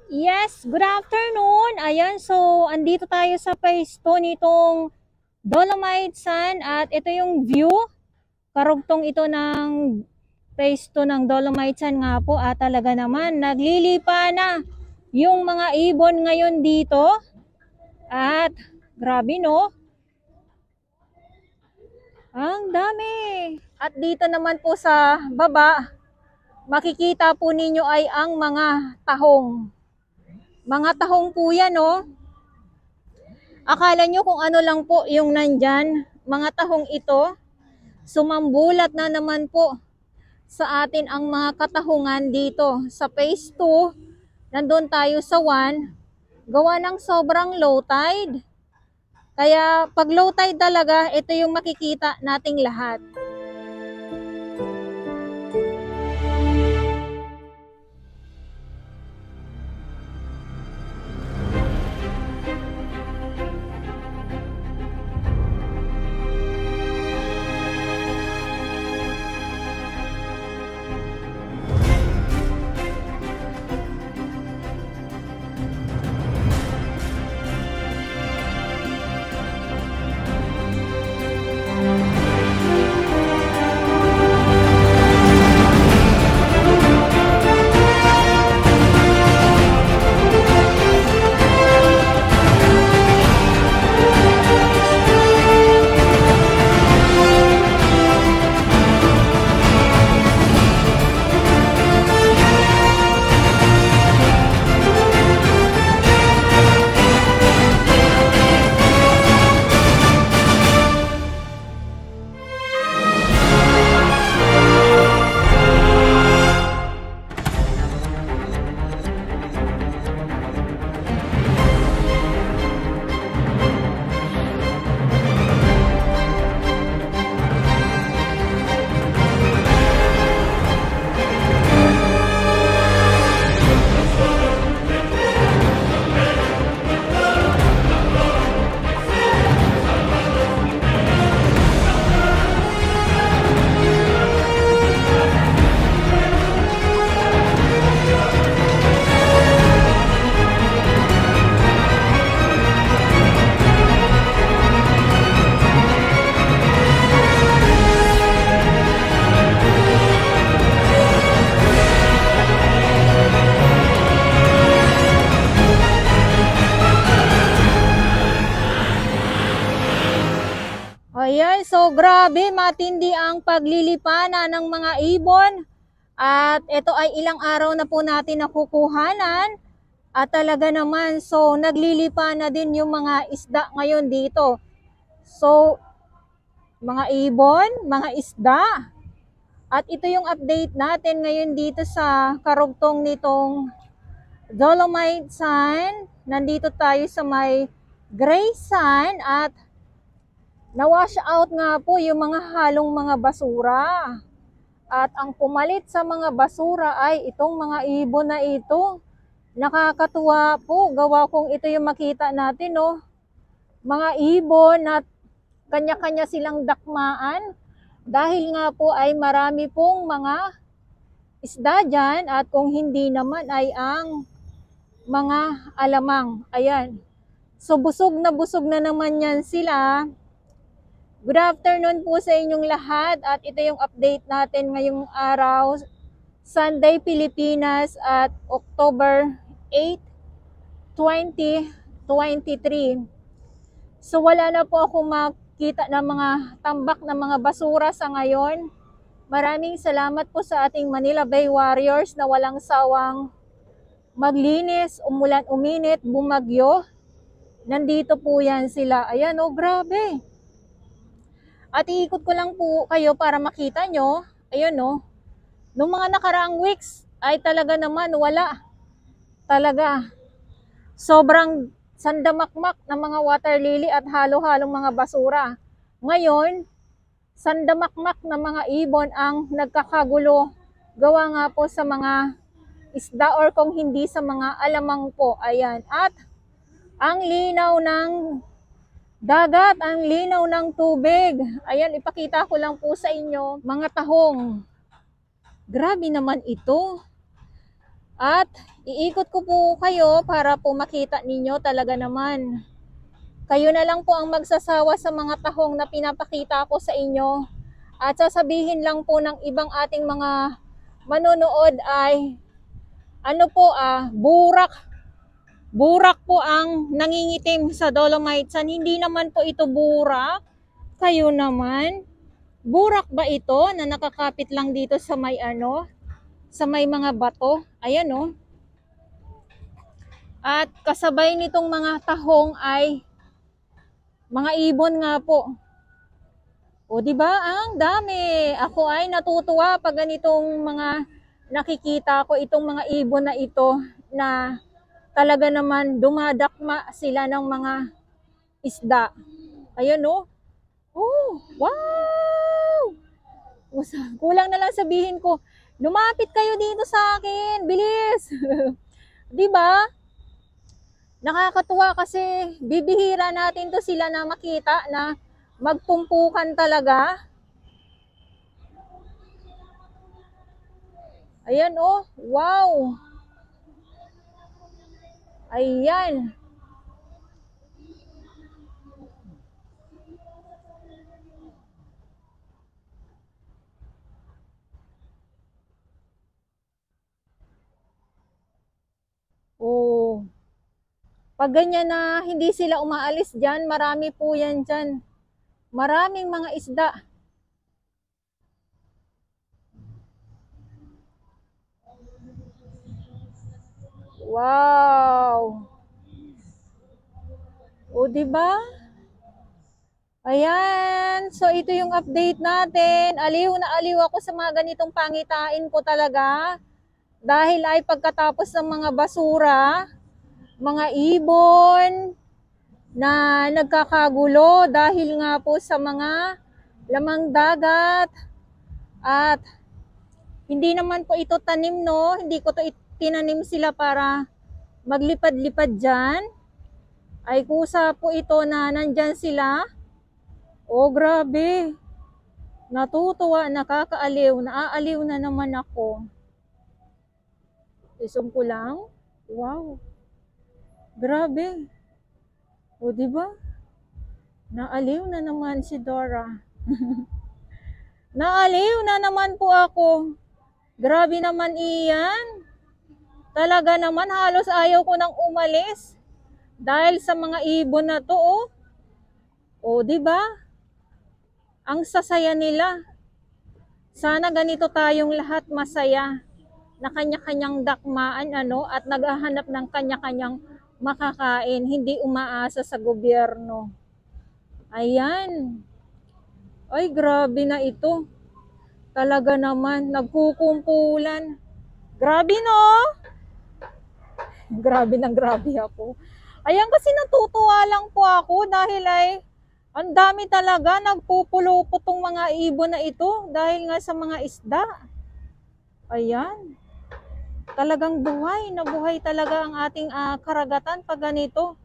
Yes, good afternoon. Ayan, so andito tayo sa pwesto nitong Dolomite Sand at ito yung view. Karugtong ito ng pwesto ng Dolomite Sand nga po at talaga naman naglilipa na yung mga ibon ngayon dito. At grabe no, ang dami. At dito naman po sa baba, makikita po ninyo ay ang mga tahong. Mga tahong po yan, no? Akala nyo kung ano lang po yung nandyan, mga tahong ito, sumambulat na naman po sa atin ang mga katahungan dito. Sa phase 2, nandun tayo sa 1, gawa ng sobrang low tide. Kaya pag low tide talaga, ito yung makikita nating lahat. Ayan, so grabe, matindi ang paglilipana ng mga ibon. At ito ay ilang araw na po natin nakukuhanan. At talaga naman, so naglilipa na din yung mga isda ngayon dito. So, mga ibon, mga isda. At ito yung update natin ngayon dito sa karugtong nitong Dolomite Sand. Nandito tayo sa may gray sand at na-wash out nga po yung mga halong mga basura. At ang pumalit sa mga basura ay itong mga ibon na ito. Nakakatuwa po, gawa kong ito yung makita natin, no? Mga ibon at kanya-kanya silang dakmaan. Dahil nga po ay marami pong mga isda dyan at kung hindi naman ay ang mga alamang. Ayan. So busog na naman yan sila. Good afternoon po sa inyong lahat at ito yung update natin ngayong araw, Sunday, Pilipinas at October 8, 2023. So wala na po ako makita ng mga tambak na mga basura sa ngayon. Maraming salamat po sa ating Manila Bay Warriors na walang sawang maglinis, umulan, uminit, bumagyo. Nandito po yan sila. Ayan, oh, grabe. At iikot ko lang po kayo para makita nyo. Ayun, no. Noong mga nakaraang weeks ay talaga naman wala. Talaga. Sobrang sandamakmak ng mga water lily at halo-halong mga basura. Ngayon, sandamakmak na mga ibon ang nagkakagulo. Gawa nga po sa mga isda or kung hindi sa mga alamang po. Ayan. At ang linaw ng dagat, ang linaw ng tubig. Ayan, ipakita ko lang po sa inyo, mga tahong. Grabe naman ito. At iikot ko po kayo para po makita ninyo talaga naman. Kayo na lang po ang magsasawa sa mga tahong na pinapakita ko sa inyo. At sasabihin lang po ng ibang ating mga manonood ay burak. Burak po ang nangingitim sa Dolomite Sand. Hindi naman po ito burak. Kayo naman. Burak ba ito na nakakapit lang dito sa may sa may mga bato? Ayan oh. At kasabay nitong mga tahong ay mga ibon nga po. O di ba? Ang dami. Ako ay natutuwa pag ganitong mga nakikita ko itong mga ibon na ito na talaga naman dumadakma sila ng mga isda. Ayan oh. Oh, wow! Kulang na lang sabihin ko, lumapit kayo dito sa akin. Bilis. 'Di ba? Nakakatuwa kasi bibihira natin to sila na makita na magtumpukan talaga. Ayan oh, wow. Ayan. Oh. Pag ganyan na hindi sila umaalis dyan, marami po yan dyan. Maraming mga isda. Wow! O, di ba? Ayan. So, ito yung update natin. Aliw na aliw ako sa mga ganitong pangitain po talaga. Dahil ay pagkatapos ng mga basura, mga ibon na nagkakagulo dahil nga po sa mga lamang dagat. At hindi naman po ito tanim, no? Hindi ko to tinanim sila para maglipad-lipad dyan. Ay kusa po ito na nandyan sila. Oh, grabe. Natutuwa, nakakaaliw. Naaaliw na naman ako. Isum ko lang. Wow. Grabe. O, diba? Naaliw na naman si Dora. Naaliw na naman po ako. Grabe naman iyan. Talaga naman halos ayaw ko nang umalis. Dahil sa mga ibon na to, oh. O, diba? Ang sasaya nila. Sana ganito tayong lahat masaya na kanya-kanyang dakmaan at naghahanap ng kanya-kanyang makakain, hindi umaasa sa gobyerno. Ayan. Ay, grabe na ito. Talaga naman, nagkukumpulan. Grabe, no? Grabe na grabe ako. Ayan, kasi natutuwa lang po ako dahil ay ang dami talaga nagpupulupot tong mga ibon na ito dahil nga sa mga isda. Ayan. Talagang buhay na buhay talaga ang ating karagatan pag ganito.